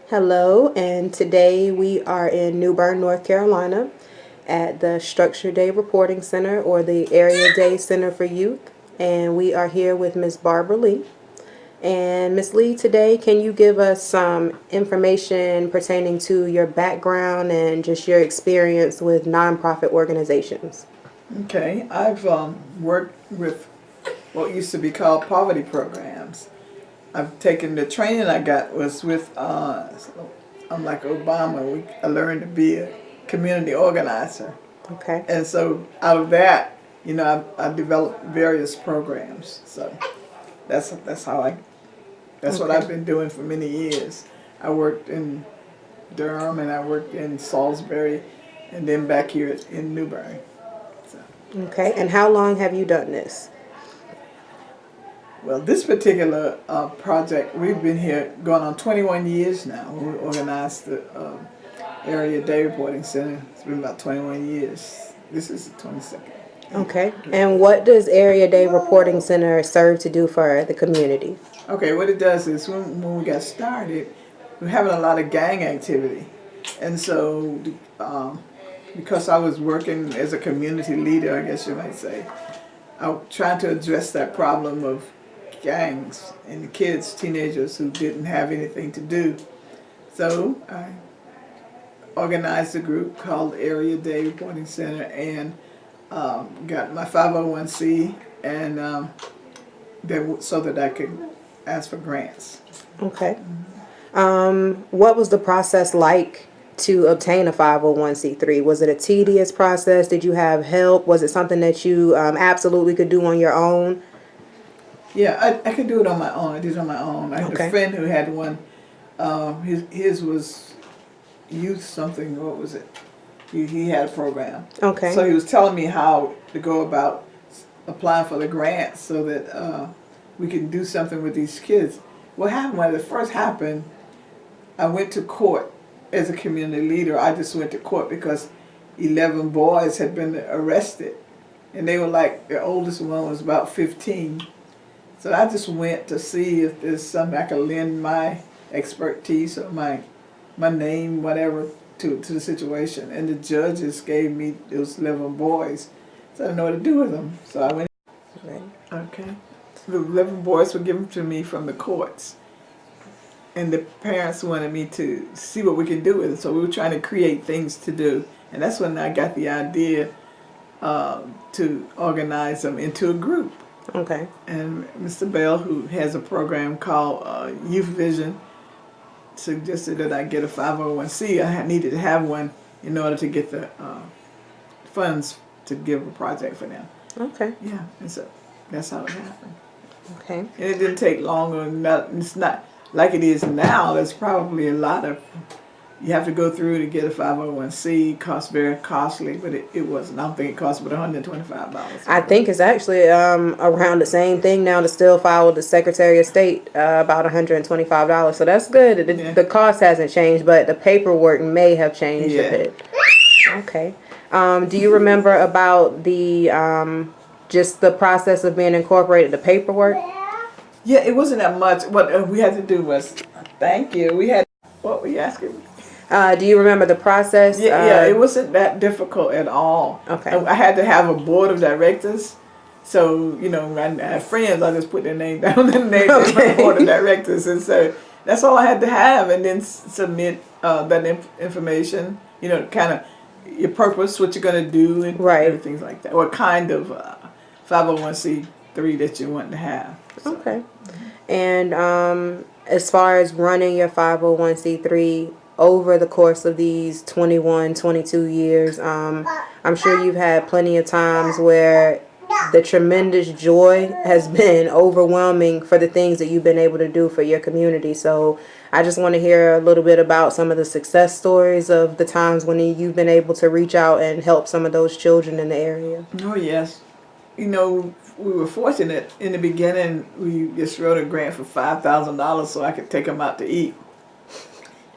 Hello, and today we are in New Bern, North Carolina at the Structure Day Reporting Center or the Area Day Center for Youth. And we are here with Miss Barbara Lee. And Miss Lee, today, can you give us some information pertaining to your background and just your experience with nonprofit organizations? Okay, I've worked with what used to be called poverty programs. I've taken the training I got was with, unlike Obama, I learned to be a community organizer. Okay. And so out of that, I developed various programs. So that's how that's what Okay. I've been doing for many years. I worked in Durham and I worked in Salisbury and then back here in Newberry. So. Okay. And how long have you done this? Well, this particular project, we've been here going on 21 years now. We organized the Area Day Reporting Center. It's been about 21 years. This is the 22nd. Okay. And what does Area Day Reporting Center serve to do for the community? Okay, what it does is when we got started, we're having a lot of gang activity. And so, because I was working as a community leader, I guess you might say, I was trying to address that problem of gangs and the kids, teenagers who didn't have anything to do. So I organized a group called Area Day Reporting Center and got my 501c and so that I could ask for grants. Okay. What was the process like to obtain a 501c3? Was it a tedious process? Did you have help? Was it something that you absolutely could do on your own? Yeah, I could do it on my own. I did it on my own. I had Okay. a friend who had one. His was youth something. What was it? He had a program. Okay. So he was telling me how to go about applying for the grants so that we can do something with these kids. What happened when it first happened, I went to court as a community leader. I just went to court because 11 boys had been arrested. And they were like, the oldest one was about 15. So I just went to see if there's something I could lend my expertise or my name, whatever, to the situation. And the judges gave me those 11 boys. So I didn't know what to do with them. So I went. Right. Okay. The 11 boys were given to me from the courts. And the parents wanted me to see what we could do with it. So we were trying to create things to do. And that's when I got the idea to organize them into a group. Okay. And Mr. Bell, who has a program called Youth Vision, suggested that I get a 501c. I needed to have one in order to get the funds to give a project for them. Okay. Yeah, and so that's how it happened. Okay. And it didn't take long. It's not like it is now. There's probably a lot of, you have to go through to get a 501c. It costs very costly, but it wasn't. I don't think it cost but $125. I think it's actually around the same thing now to still file with the Secretary of State, about $125. So that's good. Yeah. The cost hasn't changed, but the paperwork may have changed Yeah. a bit. Okay. Do you remember about the just the process of being incorporated, the paperwork? Yeah, it wasn't that much. What we had to do was, thank you. What were you asking? Do you remember the process? Yeah, it wasn't that difficult at all. Okay. I had to have a board of directors. So, I have friends, I just put their name down and name on the board of directors. And so that's all I had to have. And then submit that information, kind of your purpose, what you're going to do, and Right. everything like that. What kind of 501c3 that you want to have. So. Okay. And as far as running your 501c3 over the course of these 21, 22 years, I'm sure you've had plenty of times where the tremendous joy has been overwhelming for the things that you've been able to do for your community. So I just want to hear a little bit about some of the success stories of the times when you've been able to reach out and help some of those children in the area. Oh, yes. We were fortunate in the beginning. We just wrote a grant for $5,000 so I could take them out to eat.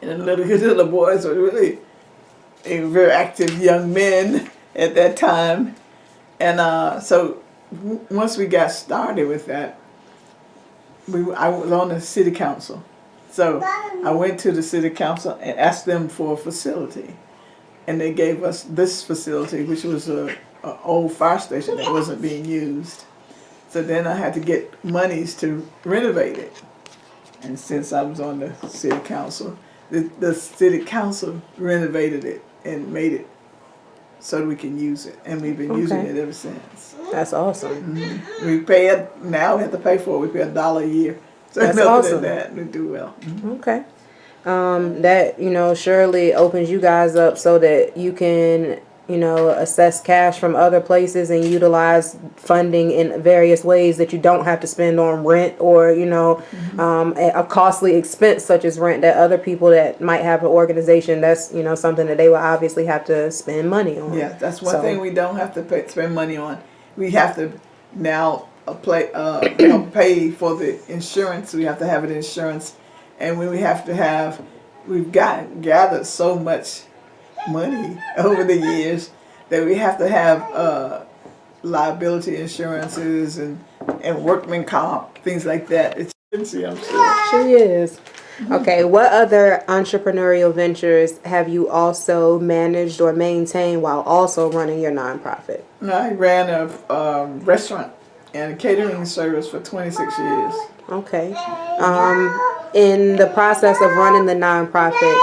And the little boys were really very active young men at that time. And so once we got started with that, I was on the city council. So I went to the city council and asked them for a facility. And they gave us this facility, which was a old fire station that wasn't being used. So then I had to get monies to renovate it. And since I was on the city council, the city council renovated it and made it so that we can use it. And we've been using it ever since. That's awesome. We pay it, now we have to pay for it. We pay $1 a year. So That's nothing awesome. in that. We do well. Okay. That, surely opens you guys up so that you can, assess cash from other places and utilize funding in various ways that you don't have to spend on rent or, a costly expense such as rent that other people that might have an organization, that's, something that they will obviously have to spend money on. Yeah, that's one thing we don't have to spend money on. We have to now pay for the insurance. We have to have an insurance, and we've gathered so much money over the years that we have to have liability insurances and workman comp, things like that. It's expensive, I'm sure. She is. Okay, what other entrepreneurial ventures have you also managed or maintained while also running your nonprofit? I ran a restaurant and a catering service for 26 years. Okay. In the process of running the nonprofit,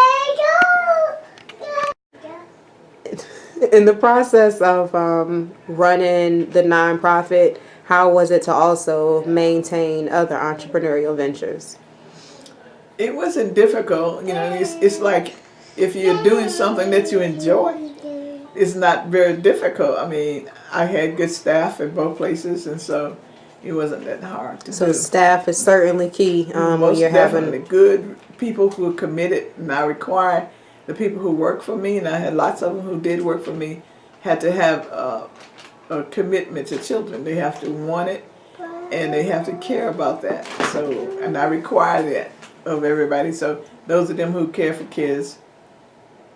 how was it to also maintain other entrepreneurial ventures? It wasn't difficult. It's like if you're doing something that you enjoy, it's not very difficult. I mean, I had good staff at both places, and so it wasn't that hard to do. So staff is certainly key when Most you're definitely having good people who are committed, and I require the people who work for me, and I had lots of them who did work for me, had to have a commitment to children. They have to want it, and they have to care about that. So, and I require that of everybody. So those of them who care for kids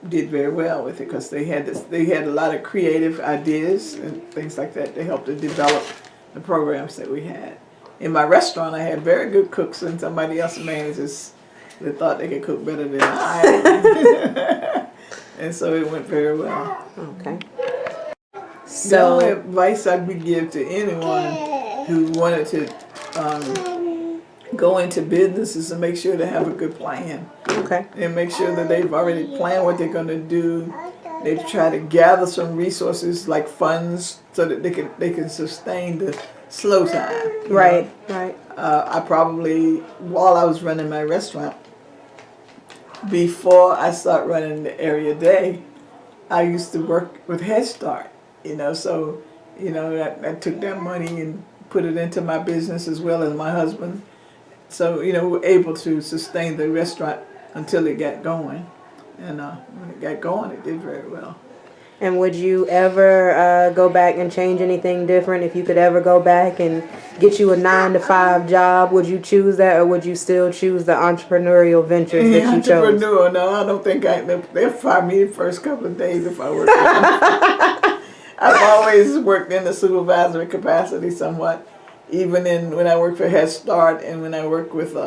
did very well with it because they had a lot of creative ideas and things like that to help to develop the programs that we had. In my restaurant, I had very good cooks and somebody else managers that thought they could cook better than I. And so it went very well. Okay. The only advice I would give to anyone who wanted to go into business is to make sure they have a good plan. Okay. And make sure that they've already planned what they're going to do. They've tried to gather some resources like funds so that they can sustain the slow time. Right. I probably, while I was running my restaurant, before I started running the area day, I used to work with Head Start. So I took that money and put it into my business as well as my husband. So, we were able to sustain the restaurant until it got going. And when it got going, it did very well. And would you ever go back and change anything different? If you could ever go back and get you a 9-to-5 job, would you choose that, or would you still choose the entrepreneurial ventures that you chose? Entrepreneur, no, I don't think they'll fire me the first couple of days if I work with them. I've always worked in the supervisory capacity somewhat. Even when I worked for Head Start and when I worked with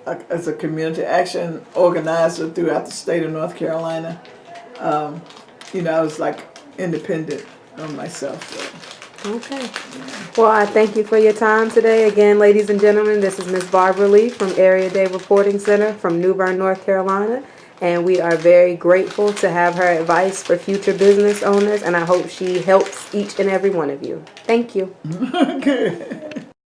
as a community action organizer throughout the state of North Carolina, I was like independent of myself. So. Okay. Well, I thank you for your time today. Again, ladies and gentlemen, this is Ms. Barbara Lee from Area Day Reporting Center from New Bern, North Carolina. And we are very grateful to have her advice for future business owners, and I hope she helps each and every one of you. Thank you. Good.